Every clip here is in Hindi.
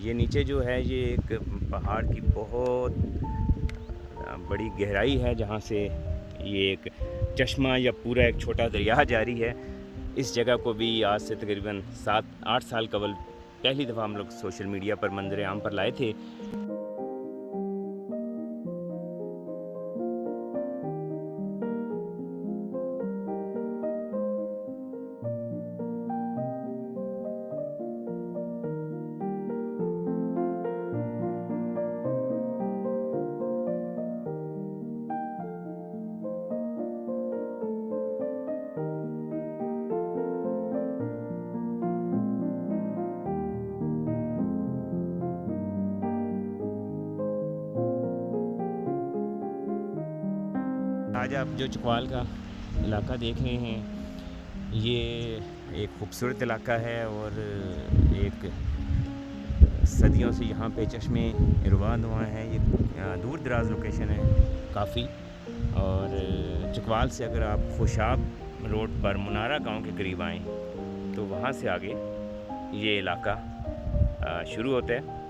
ये नीचे जो है ये एक पहाड़ की बहुत बड़ी गहराई है जहाँ से ये एक चश्मा या पूरा एक छोटा दरिया जारी है। इस जगह को भी आज से तकरीबन 7-8 साल कबल पहली दफ़ा हम लोग सोशल मीडिया पर मंज़र आम पर लाए थे। आज आप जो चकवाल का इलाका देख रहे हैं, ये एक खूबसूरत इलाका है और एक सदियों से यहाँ पे चश्मे इरवाद हुए हैं। ये दूर दराज लोकेशन है काफ़ी। और चकवाल से अगर आप खुशाब रोड पर मुनारा गांव के करीब आएँ तो वहाँ से आगे ये इलाका शुरू होता है।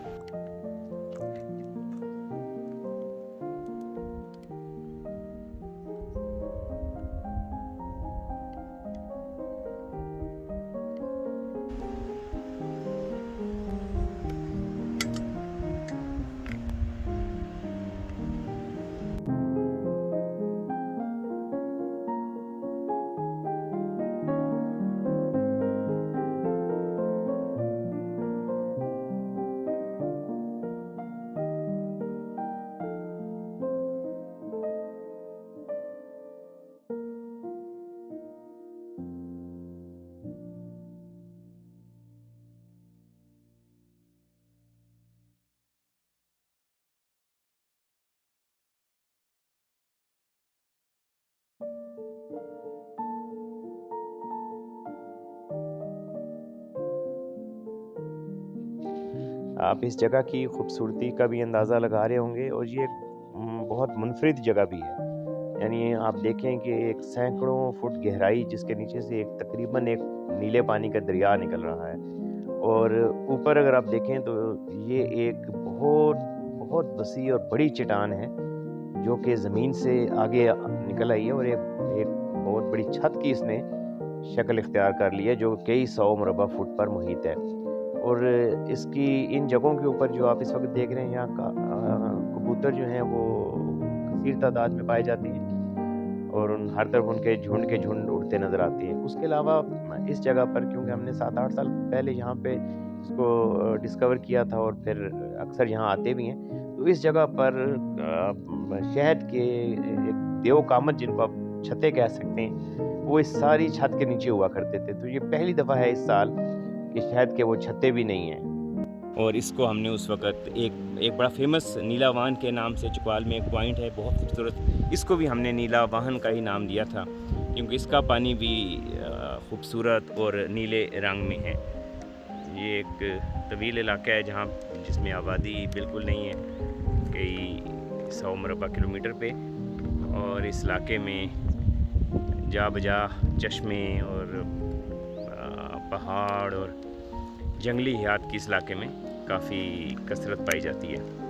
आप इस जगह की खूबसूरती का भी अंदाज़ा लगा रहे होंगे और ये बहुत मुनफरिद जगह भी है। यानी आप देखें कि एक सैकड़ों फुट गहराई जिसके नीचे से एक तकरीबन एक नीले पानी का दरिया निकल रहा है। और ऊपर अगर आप देखें तो ये एक बहुत बहुत वसी और बड़ी चट्टान है जो कि ज़मीन से आगे निकल आई है और एक एक बहुत बड़ी छत की इसने शक्ल इख्तियार कर ली है जो कई सौ मुरबा फुट पर मुहित है। और इसकी इन जगहों के ऊपर जो आप इस वक्त देख रहे हैं यहाँ का कबूतर जो हैं वो कसीर तादाद में पाए जाते हैं और उन हर तरफ उनके झुंड के झुंड उड़ते नज़र आते हैं। उसके अलावा इस जगह पर क्योंकि हमने 7-8 साल पहले यहाँ पे इसको डिस्कवर किया था और फिर अक्सर यहाँ आते भी हैं। तो इस जगह पर शहद के एक देव कामत जिनको आप छतें कह सकते हैं, वो इस सारी छत के नीचे हुआ करते थे। तो ये पहली दफ़ा है इस साल कि शहद के वो छत्ते भी नहीं हैं। और इसको हमने उस वक़्त एक एक बड़ा फ़ेमस नीला वाहन के नाम से चकवाल में एक पॉइंट है बहुत खूबसूरत, इसको भी हमने नीला वाहन का ही नाम दिया था क्योंकि इसका पानी भी खूबसूरत और नीले रंग में है। ये एक तवील इलाका है जहाँ जिसमें आबादी बिल्कुल नहीं है, कई 100 मुरबा किलोमीटर पे। और इस इलाके में जा बजा चश्मे और पहाड़ और जंगली हयात की इस इलाके में काफ़ी कसरत पाई जाती है।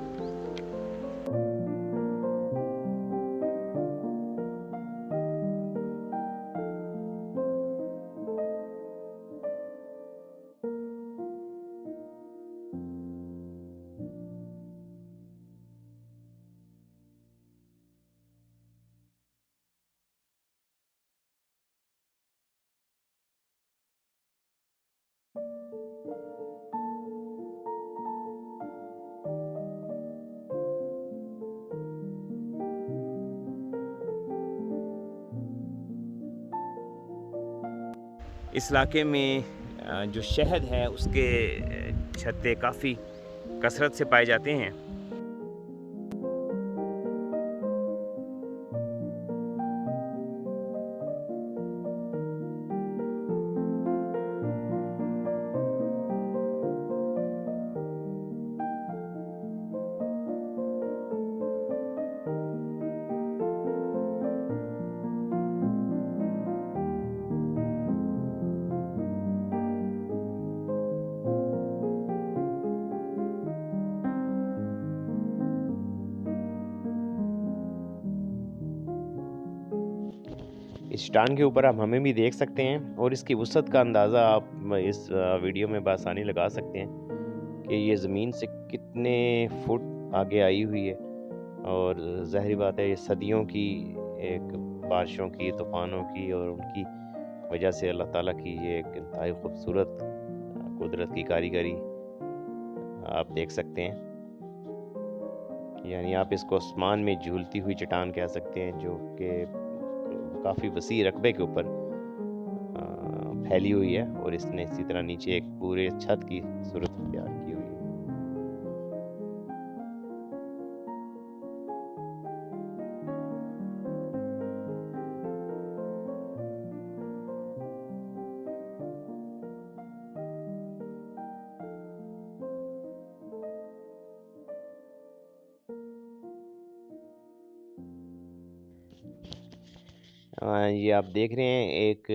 इस इलाके में जो शहद है उसके छत्ते काफ़ी कसरत से पाए जाते हैं। इस चट्टान के ऊपर आप हमें भी देख सकते हैं और इसकी वसअत का अंदाज़ा आप इस वीडियो में बआसानी लगा सकते हैं कि ये ज़मीन से कितने फुट आगे आई हुई है। और ज़ाहिर बात है ये सदियों की एक बारिशों की, तूफ़ानों की और उनकी वजह से अल्लाह ताला की ये एक इंतहाई खूबसूरत कुदरत की कारीगरी आप देख सकते हैं। यानी आप इसको आसमान में झूलती हुई चट्टान कह सकते हैं, जो कि काफ़ी वसी रकबे के ऊपर फैली हुई है और इसने इसी तरह नीचे एक पूरे छत की सूरत अख्तियार की हुई है। ये आप देख रहे हैं एक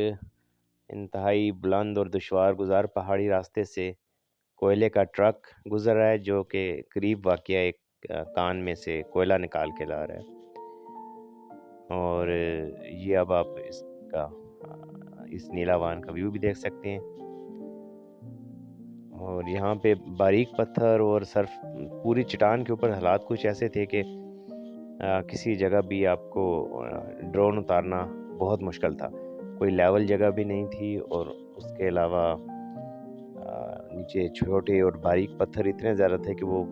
इंतहाई बुलंद और दुश्वार गुज़ार पहाड़ी रास्ते से कोयले का ट्रक गुज़र रहा है, जो कि करीब वाक़या एक कान में से कोयला निकाल के ला रहा है। और ये अब आप इसका इस नीलावान का व्यू भी देख सकते हैं। और यहाँ पे बारीक पत्थर और सर्फ पूरी चट्टान के ऊपर हालात कुछ ऐसे थे कि किसी जगह भी आपको ड्रोन उतारना बहुत मुश्किल था। कोई लेवल जगह भी नहीं थी और उसके अलावा नीचे छोटे और बारीक पत्थर इतने ज़्यादा थे कि वो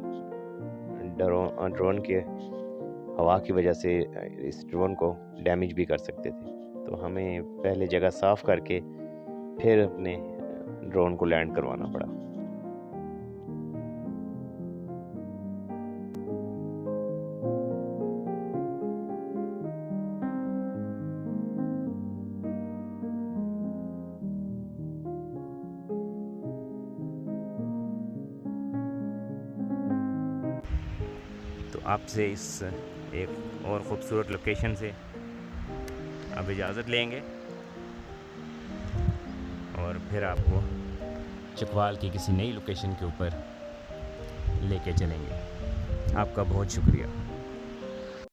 ड्रोन के हवा की वजह से इस ड्रोन को डैमेज भी कर सकते थे। तो हमें पहले जगह साफ़ करके फिर अपने ड्रोन को लैंड करवाना पड़ा। तो आपसे इस एक और ख़ूबसूरत लोकेशन से अब इजाज़त लेंगे और फिर आपको चकवाल की किसी नई लोकेशन के ऊपर लेके चलेंगे। आपका बहुत शुक्रिया।